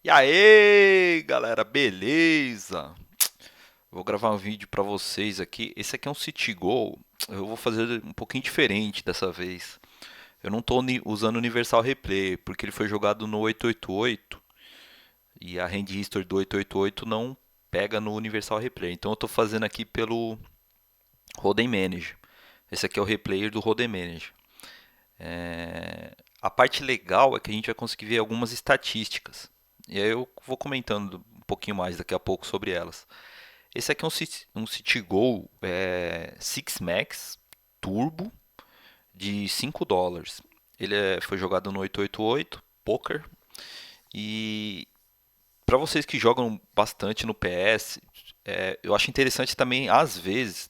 E aí, galera, beleza? Vou gravar um vídeo pra vocês aqui. Esse aqui é um City Goal. Eu vou fazer um pouquinho diferente dessa vez. Eu não tô usando Universal Replay, porque ele foi jogado no 888 e a Hand History do 888 não pega no Universal Replay. Então eu tô fazendo aqui pelo Rodem Manager. Esse aqui é o replayer do Rodem Manager. A parte legal é que a gente vai conseguir ver algumas estatísticas. E aí eu vou comentando um pouquinho mais daqui a pouco sobre elas. Esse aqui é um Citigo Six Max Turbo de US$ 5. Foi jogado no 888 Poker. E para vocês que jogam bastante no PS, eu acho interessante também, às vezes,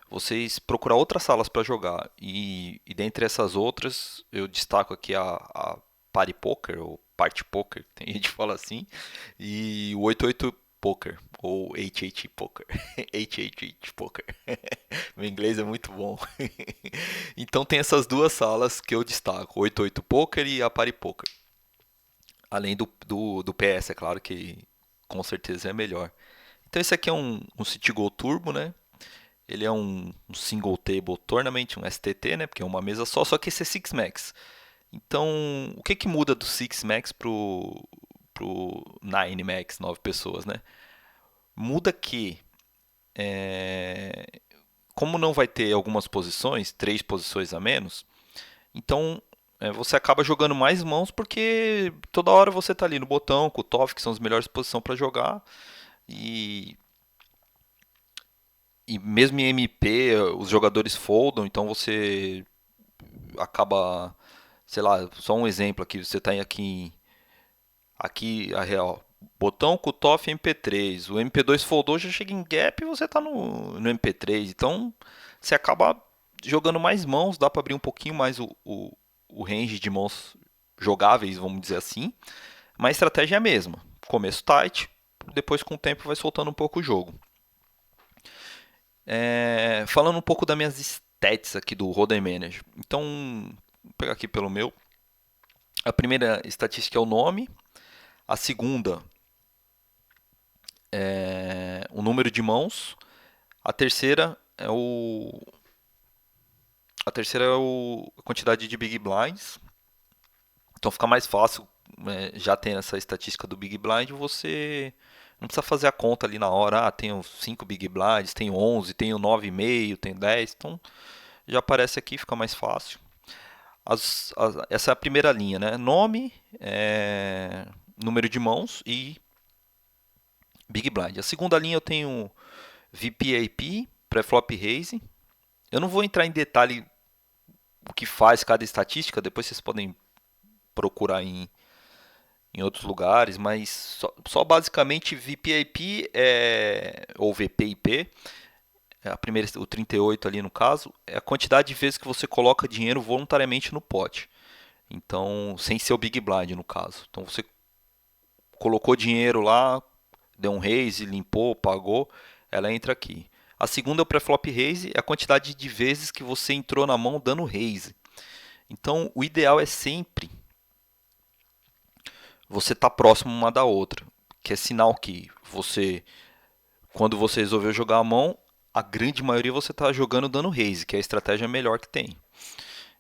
vocês procurar outras salas para jogar. E dentre essas outras, eu destaco aqui a Party Poker, ou Party Poker, tem gente que fala assim, e o 88 Poker, ou HH Poker. HH Poker. Meu inglês é muito bom. Então tem essas duas salas que eu destaco, o 88 Poker e a Party Poker. Além do PS, é claro que com certeza é melhor. Então esse aqui é um City Go Turbo, né? Ele é um Single Table Tournament, um STT, né? Porque é uma mesa só que esse é Six Max. Então, o que que muda do Six Max pro Nine Max, 9 pessoas, né? Muda que, como não vai ter algumas posições, 3 posições a menos, então você acaba jogando mais mãos porque toda hora você tá ali no botão, com o TOF, que são as melhores posições para jogar, e, e mesmo em MP os jogadores foldam, então você acaba, sei lá, só um exemplo aqui, você está aqui a real, botão, cutoff MP3, o MP2 foldou, já chega em gap e você está no MP3, então você acaba jogando mais mãos, dá para abrir um pouquinho mais o range de mãos jogáveis, vamos dizer assim, mas a estratégia é a mesma, começo tight, depois com o tempo vai soltando um pouco o jogo. Falando um pouco das minhas stats aqui do Rodem Manager, então vou pegar aqui pelo meu. A primeira estatística é o nome, a segunda é o número de mãos, a terceira é a quantidade de big blinds. Então fica mais fácil, já tendo essa estatística do big blind, você não precisa fazer a conta ali na hora, tenho 5 big blinds, tenho 11, tenho 9,5, tenho 10, então já aparece aqui, fica mais fácil. Essa é a primeira linha, né? Nome, número de mãos e Big Blind. A segunda linha eu tenho VPAP, Preflop Raise. Eu não vou entrar em detalhe o que faz cada estatística, depois vocês podem procurar em outros lugares, mas só basicamente VPAP ou VPIP, a primeira, o 38 ali no caso, é a quantidade de vezes que você coloca dinheiro voluntariamente no pote. Então, sem ser o Big Blind no caso. Então você colocou dinheiro lá, deu um raise, limpou, pagou, ela entra aqui. A segunda é o pré-flop raise, é a quantidade de vezes que você entrou na mão dando raise. Então, o ideal é sempre você estar próximo uma da outra, que é sinal que quando você resolveu jogar a mão, a grande maioria você está jogando dando raise, que é a estratégia melhor que tem.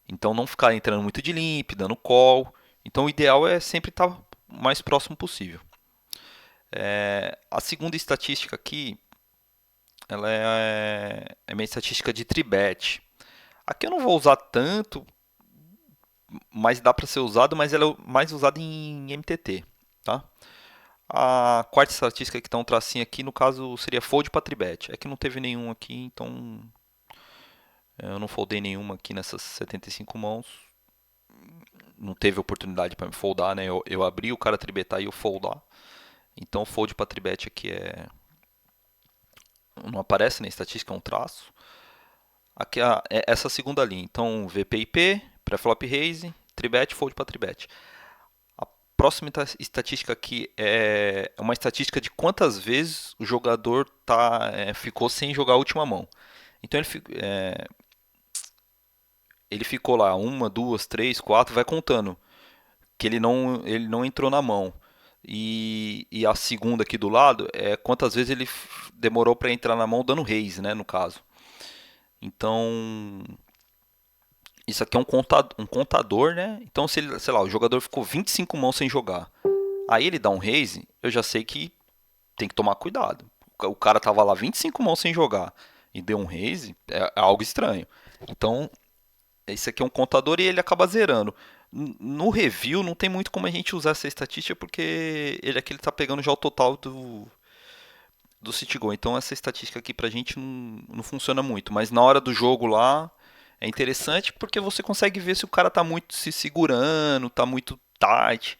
Então, não ficar entrando muito de limp, dando call. Então, o ideal é sempre estar o mais próximo possível. A segunda estatística aqui, ela é minha estatística de tribet. Aqui eu não vou usar tanto, mas dá para ser usado, mas ela é mais usada em MTT, tá? A quarta estatística que está um tracinho aqui, no caso, seria fold para tribet. É que não teve nenhum aqui, então eu não foldei nenhuma aqui nessas 75 mãos. Não teve oportunidade para me foldar, né? Eu abri o cara tribetar e eu foldar. Então fold para tribet aqui não aparece na estatística, é um traço. Aqui essa segunda linha. Então VPIP, pré-flop raise, tribet, fold para tribet. A próxima estatística aqui é uma estatística de quantas vezes o jogador ficou sem jogar a última mão. Então ele ficou lá uma, duas, três, quatro, vai contando que ele não entrou na mão. E a segunda aqui do lado é quantas vezes ele demorou para entrar na mão dando raise, né, no caso. Então, isso aqui é um contador, né? Então, se ele, sei lá, o jogador ficou 25 mãos sem jogar, aí ele dá um raise, eu já sei que tem que tomar cuidado. O cara tava lá 25 mãos sem jogar e deu um raise, é algo estranho. Então, esse aqui é um contador e ele acaba zerando. No review não tem muito como a gente usar essa estatística porque ele aqui ele tá pegando já o total do City Goal. Então essa estatística aqui pra gente não funciona muito. Mas na hora do jogo lá é interessante porque você consegue ver se o cara tá muito se segurando, tá muito tight.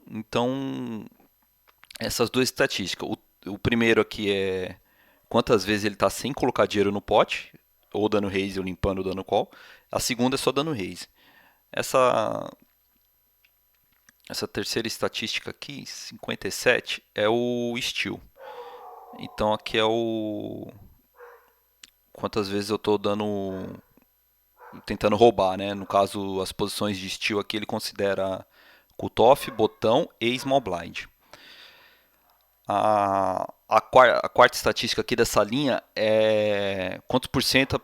Então essas duas estatísticas. O primeiro aqui é quantas vezes ele tá sem colocar dinheiro no pote, ou dando raise ou limpando o dano call. A segunda é só dando raise. Essa, essa terceira estatística aqui, 57, é o steal. Então aqui é o quantas vezes eu estou dando tentando roubar, né? No caso, as posições de steal aqui ele considera cutoff, botão e small blind. A quarta estatística aqui dessa linha é quantos por cento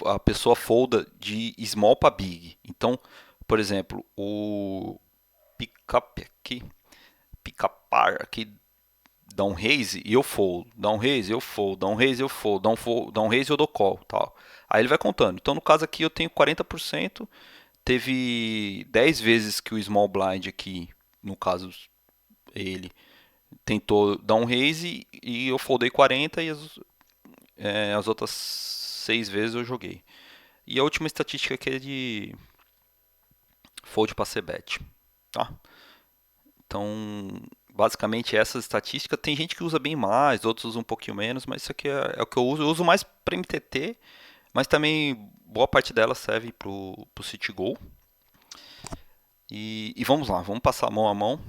a pessoa folda de small para big. Então, por exemplo, o pickup aqui, pickupar aqui dá um raise e eu fold, dá um raise eu fold, dá um raise eu fold, dá um raise eu dou call, tal. Aí ele vai contando. Então no caso aqui eu tenho 40%, teve 10 vezes que o small blind aqui, no caso ele tentou dar um raise e eu foldei 40 e as outras 6 vezes eu joguei. E a última estatística aqui é de fold para ser bet, tá? Então, basicamente essas estatísticas, tem gente que usa bem mais, outros usam um pouquinho menos, mas isso aqui é o que eu uso. Eu uso mais para MTT, mas também boa parte dela serve para o City Goal. E vamos lá, vamos passar mão a mão.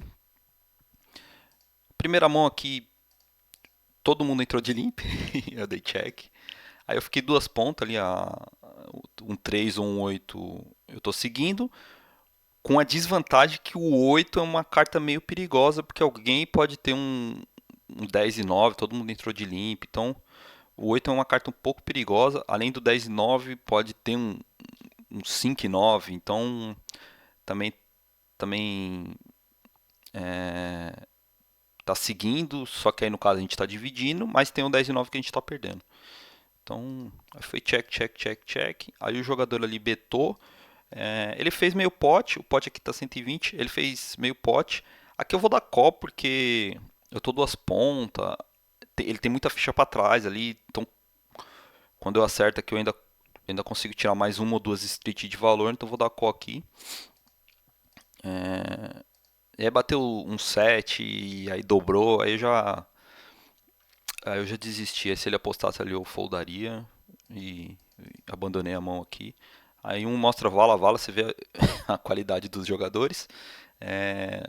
Primeira mão aqui, todo mundo entrou de limp, eu dei check. Aí eu fiquei duas pontas ali, um 3 ou um 8 eu tô seguindo, com a desvantagem que o 8 é uma carta meio perigosa, porque alguém pode ter um 10 e 9, todo mundo entrou de limp, então o 8 é uma carta um pouco perigosa, além do 10 e 9 pode ter um 5 e 9, então também, também tá seguindo, só que aí no caso a gente está dividindo, mas tem um 10 e 9 que a gente está perdendo. Então foi check, check, check, check, aí o jogador ali betou, ele fez meio pote, o pote aqui tá 120, ele fez meio pote. Aqui eu vou dar call porque eu tô duas pontas, ele tem muita ficha para trás ali, então quando eu acerto aqui eu ainda consigo tirar mais uma ou duas street de valor, então eu vou dar call aqui. E aí bateu um 7 e aí dobrou, aí eu já desisti. Aí se ele apostasse ali eu foldaria e abandonei a mão aqui. Aí um mostra vala a vala, você vê a qualidade dos jogadores. É,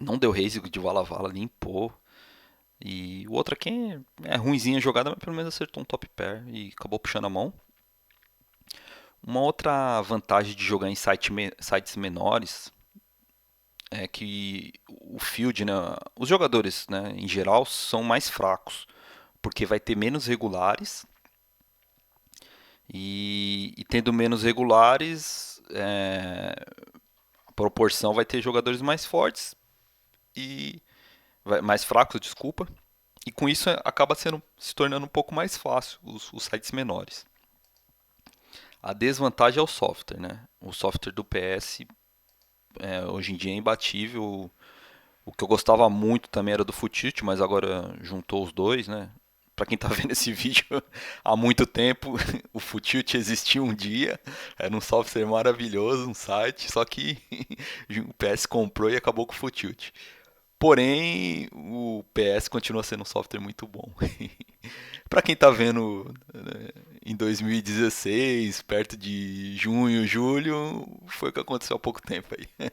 não deu raise de vala a vala, limpou. E o outro aqui é ruimzinha a jogada, mas pelo menos acertou um top pair e acabou puxando a mão. Uma outra vantagem de jogar em sites menores é que o field, né, os jogadores, né, em geral, são mais fracos, porque vai ter menos regulares e tendo menos regulares, a proporção vai ter jogadores mais fortes e mais fracos, desculpa, e com isso acaba se tornando um pouco mais fácil os sites menores. A desvantagem é o software, né? O software do PS hoje em dia é imbatível. O que eu gostava muito também era do Futilt, mas agora juntou os dois, né? Pra quem tá vendo esse vídeo há muito tempo, o Futilt existiu um dia, era um software maravilhoso, um site, só que o PS comprou e acabou com o Futilt. Porém, o PS continua sendo um software muito bom. Para quem tá vendo em 2016, perto de junho, julho, foi o que aconteceu há pouco tempo aí.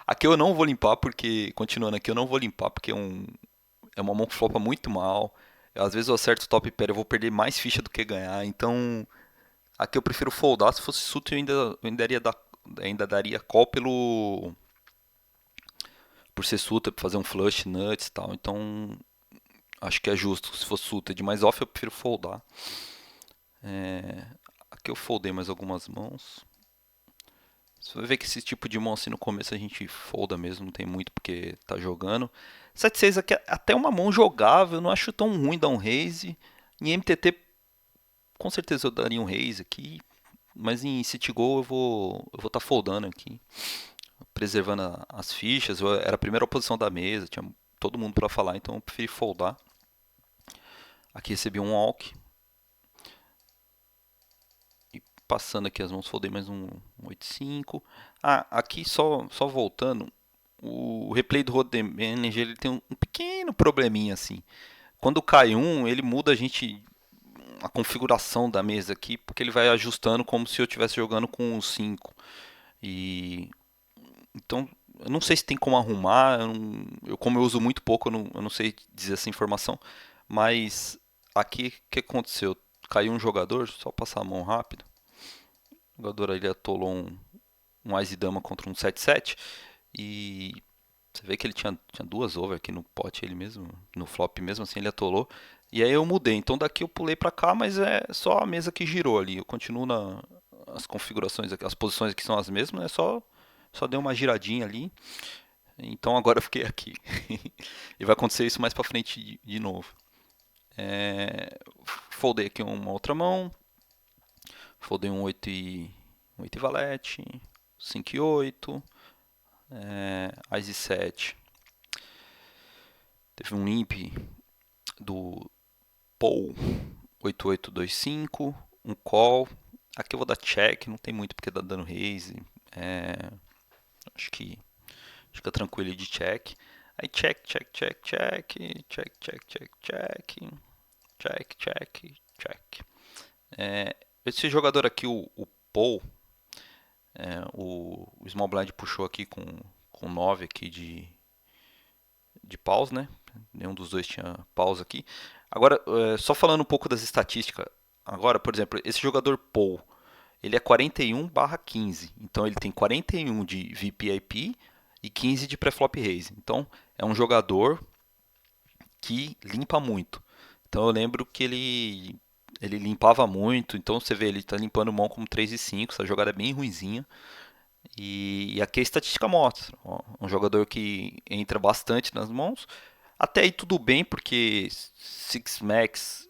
Aqui eu não vou limpar porque, continuando aqui, eu não vou limpar porque é uma mão que flopa muito mal. Às vezes eu acerto o top pair, eu vou perder mais ficha do que ganhar. Então, aqui eu prefiro foldar. Se fosse suit, eu ainda daria call por ser suited, pra fazer um flush, nuts e tal. Então, acho que é justo se for suited, mas off eu prefiro foldar. Aqui eu foldei mais algumas mãos. Você vai ver que esse tipo de mão assim no começo a gente folda mesmo, não tem muito porque tá jogando. 7-6 aqui é até uma mão jogável, eu não acho tão ruim dar um raise. Em MTT com certeza eu daria um raise aqui, mas em City Goal eu vou tá foldando aqui, preservando as fichas. Era a primeira posição da mesa, tinha todo mundo para falar, então eu preferi foldar. Aqui recebi um walk. E passando aqui as mãos, foldei mais um 8-5. Aqui só voltando, o replay do Road Manager ele tem um pequeno probleminha assim. Quando cai um, ele muda a configuração da mesa aqui, porque ele vai ajustando como se eu estivesse jogando com 5. E então eu não sei se tem como arrumar. Como eu uso muito pouco, eu não sei dizer essa informação. Mas aqui o que aconteceu? Caiu um jogador, só passar a mão rápido. O jogador ali atolou um Ás e Dama contra um 7-7. E você vê que ele tinha duas over aqui no pot, ele mesmo, no flop mesmo assim, ele atolou. E aí eu mudei. Então daqui eu pulei pra cá, mas é só a mesa que girou ali. Eu continuo as configurações aqui, as posições aqui são as mesmas, é só dei uma giradinha ali. Então agora eu fiquei aqui. E vai acontecer isso mais pra frente de novo. Foldei aqui uma outra mão. Foldei um 8 e valete, 5 e 8, Ás e 7. Teve um limp do Paul 8825, um call. Aqui eu vou dar check, não tem muito porque tá dando raise. Acho que fica tranquilo de check. Aí check, check, check, check, check, check, check, check, check, check, check. Esse jogador aqui, o Paul, o Small Blind puxou aqui com 9 aqui de paus, né? Nenhum dos dois tinha paus aqui. Agora, só falando um pouco das estatísticas. Agora, por exemplo, esse jogador Paul, ele é 41/15. Então ele tem 41 de VPIP e 15 de pré-flop raise. Então é um jogador que limpa muito. Então eu lembro que ele limpava muito. Então você vê, ele está limpando mão como 3 e 5. Essa jogada é bem ruinzinha. E aqui a estatística mostra. Ó, um jogador que entra bastante nas mãos. Até aí tudo bem, porque Six Max,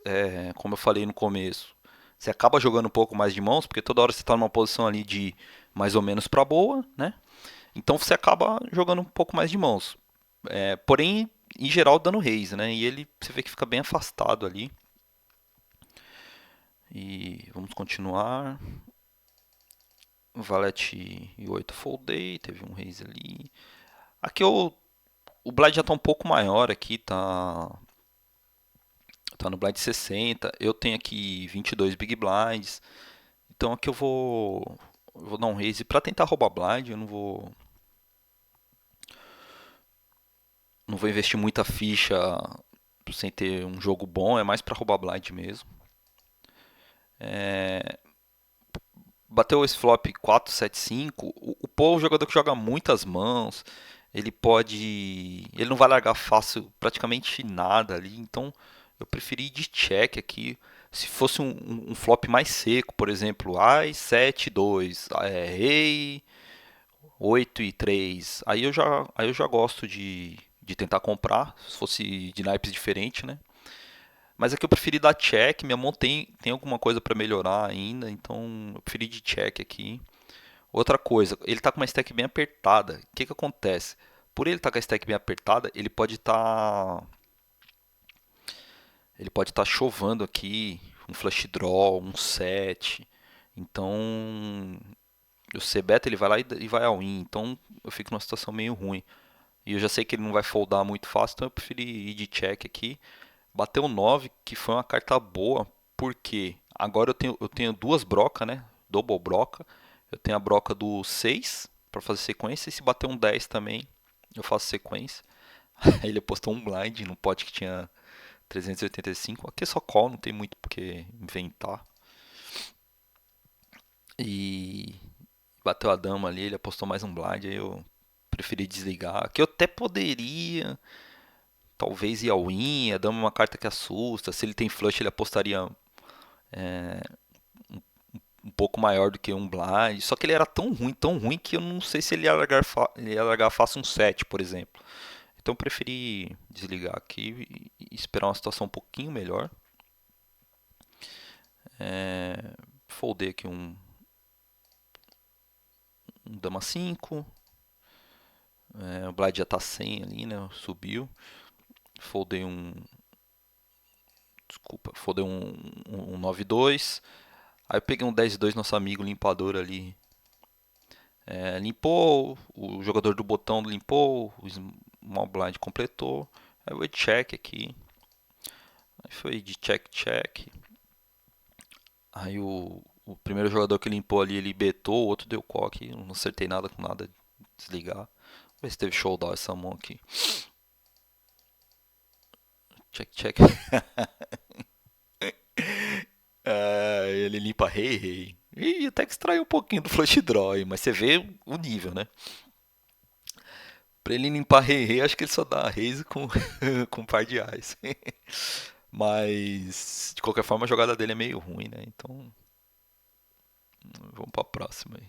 como eu falei no começo, você acaba jogando um pouco mais de mãos, porque toda hora você está numa posição ali de mais ou menos para boa, né? Então você acaba jogando um pouco mais de mãos. Porém, em geral, dando raise, né? E ele, você vê que fica bem afastado ali. E vamos continuar. Valete e 8 foldei, teve um raise ali. Aqui o blind já está um pouco maior aqui, tá no blind 60. Eu tenho aqui 22 big blinds. Então aqui eu vou dar um raise para tentar roubar blind, eu não vou investir muita ficha sem ter um jogo bom, é mais para roubar blind mesmo. Bateu esse flop 4-7-5. O Paul é um jogador que joga muitas mãos. Ele não vai largar fácil praticamente nada ali. Então eu preferi ir de check aqui. Se fosse um flop mais seco, por exemplo, As 7-2, Rei 8-3. Aí eu já gosto de tentar comprar. Se fosse de naipes diferente, né? Mas aqui eu preferi dar check. Minha mão tem alguma coisa para melhorar ainda. Então eu preferi de check aqui. Outra coisa, ele tá com uma stack bem apertada. O que que acontece? Por ele estar com a stack bem apertada, ele pode estar chovando aqui um flush draw, um set. Então, o C beta ele vai lá e vai all in. Então, eu fico numa situação meio ruim. E eu já sei que ele não vai foldar muito fácil, então eu preferi ir de check aqui. Bateu 9, que foi uma carta boa, porque agora eu tenho duas brocas, né? Double broca. Eu tenho a broca do 6 para fazer sequência, e se bater um 10 também, eu faço sequência. Aí ele apostou um blind no pote que tinha 385. Aqui é só call, não tem muito porque inventar. E bateu a dama ali, ele apostou mais um blind, aí eu Preferi desligar. Que eu até poderia, talvez ir all in, a dama é uma carta que assusta. Se ele tem flush, ele apostaria um pouco maior do que um blind. Só que ele era tão ruim que eu não sei se ele ia largar, ele ia largar fácil um 7, por exemplo. Então eu preferi desligar aqui e esperar uma situação um pouquinho melhor. Foldei aqui um dama 5. O blind já tá 100 ali, né? Subiu. Foldei um. Desculpa, foldei um 9-2. Aí eu peguei um 10-2, nosso amigo limpador ali. Limpou, o jogador do botão limpou, o small blind completou. Aí eu check aqui. Aí foi de check. Aí o primeiro jogador que limpou ali, ele betou, o outro deu coque. Não acertei nada com nada. Desligar. Vamos ver se teve showdown essa mão aqui. Check. Ele limpa rei. E até que extraiu um pouquinho do flush draw aí, mas você vê o nível, né? Pra ele limpar rei, acho que ele só dá raise com, com um par de ais. Mas, de qualquer forma, a jogada dele é meio ruim, né? Então, vamos pra próxima aí.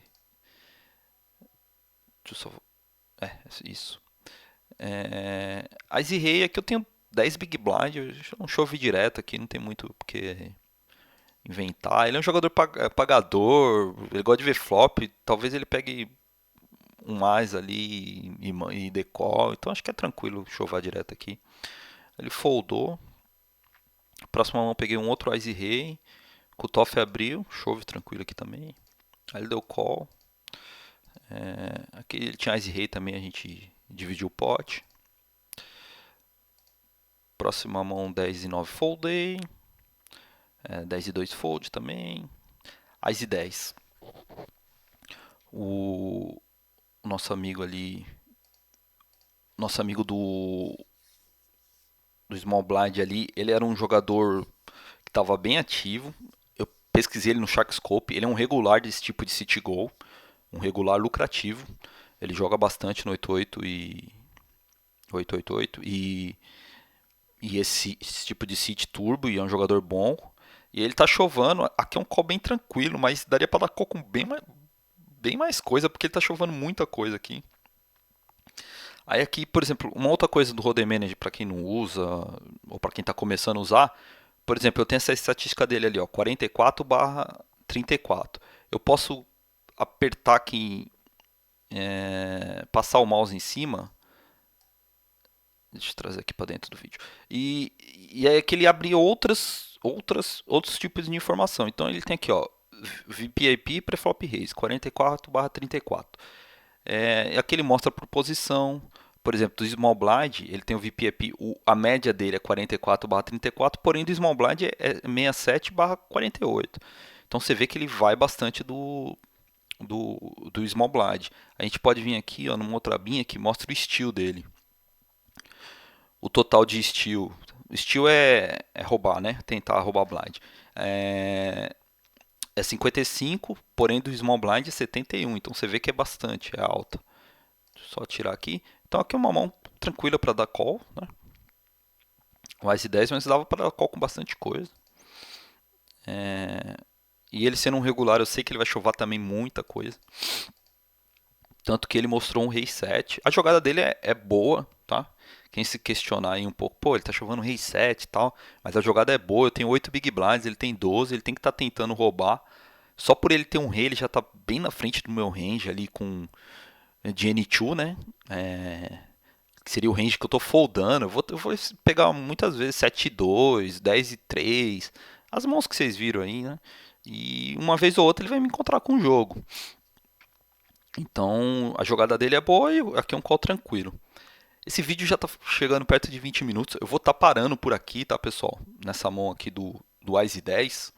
Deixa eu só... isso. Ice Rei aqui eu tenho 10 Big Blind, eu não chove direto aqui, não tem muito porque inventar. Ele é um jogador pagador, ele gosta de ver flop, talvez ele pegue um mais ali e decall, então acho que é tranquilo chover direto aqui. Ele foldou. Próxima mão eu peguei um outro Ice Rei, Cutoff abriu, chove tranquilo aqui também. Aí ele deu call. Aqui ele tinha Ice Rei também, a gente dividiu o pote. Próxima mão 10 e 9 foldei. 10 e 2 fold também. Ice 10. O nosso amigo ali. Nosso amigo do Small Blind ali. Ele era um jogador que estava bem ativo. Eu pesquisei ele no Sharkscope. Ele é um regular desse tipo de City Goal. Um regular lucrativo. Ele joga bastante no 88 e 888 e esse tipo de City Turbo e é um jogador bom. E ele tá chovando. Aqui é um call bem tranquilo, mas daria para dar call com bem mais coisa, porque ele tá chovendo muita coisa aqui. Aí aqui, por exemplo, uma outra coisa do Roder Manager para quem não usa ou para quem está começando a usar, por exemplo, eu tenho essa estatística dele ali, ó, 44/34. Eu posso apertar aqui, passar o mouse em cima. Deixa eu trazer aqui para dentro do vídeo. E aí que ele abre outros tipos de informação. Então ele tem aqui, ó, VPIP preflop raise 44/34. Aqui ele mostra a proposição. Por exemplo, do Small Blind, ele tem o VPIP, a média dele é 44/34, porém do Small Blind é 67/48. Então você vê que ele vai bastante do Small Blind. A gente pode vir aqui, ó, numa outra abinha que mostra o steal dele. O total de steal. Steal é roubar, né? Tentar roubar blind. É 55, porém do Small Blind é 71. Então você vê que é bastante, é alta. Só tirar aqui. Então aqui é uma mão tranquila para dar call, né? O Ice 10, mas dava para dar call com bastante coisa. E ele sendo um regular, eu sei que ele vai chovar também muita coisa. Tanto que ele mostrou um rei 7. A jogada dele é boa, tá? Quem se questionar aí um pouco, pô, ele tá chovendo rei 7 e tal, mas a jogada é boa, eu tenho 8 big blinds, ele tem 12, ele tem que estar tentando roubar. Só por ele ter um rei, ele já tá bem na frente do meu range ali com de N2, né? Que seria o range que eu tô foldando. Eu vou pegar muitas vezes 7-2, 10-3, as mãos que vocês viram aí, né? E uma vez ou outra ele vai me encontrar com o jogo. Então a jogada dele é boa e aqui é um call tranquilo. Esse vídeo já está chegando perto de 20 minutos. Eu vou estar parando por aqui, tá, pessoal? Nessa mão aqui do Ice 10.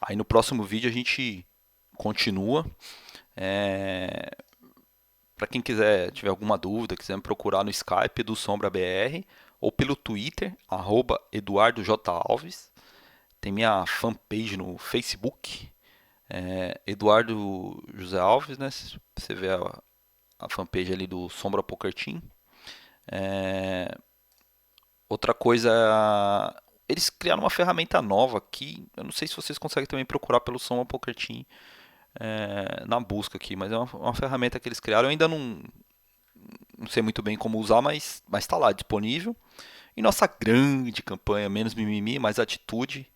Aí no próximo vídeo a gente continua. Para quem quiser, tiver alguma dúvida, quiser me procurar no Skype do Sombra BR ou pelo Twitter, @EduardoJAlves. Tem minha fanpage no Facebook, Eduardo José Alves, né? Você vê a fanpage ali do Sombra Poker Team. É, outra coisa, eles criaram uma ferramenta nova que eu não sei se vocês conseguem também procurar pelo Sombra Poker Team na busca aqui, mas é uma ferramenta que eles criaram. Eu ainda não sei muito bem como usar, mas está lá disponível. E nossa grande campanha, menos mimimi, mais atitude.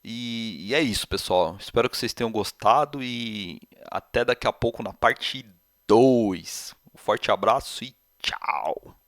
E é isso, pessoal. Espero que vocês tenham gostado e até daqui a pouco na parte 2. Um forte abraço e tchau!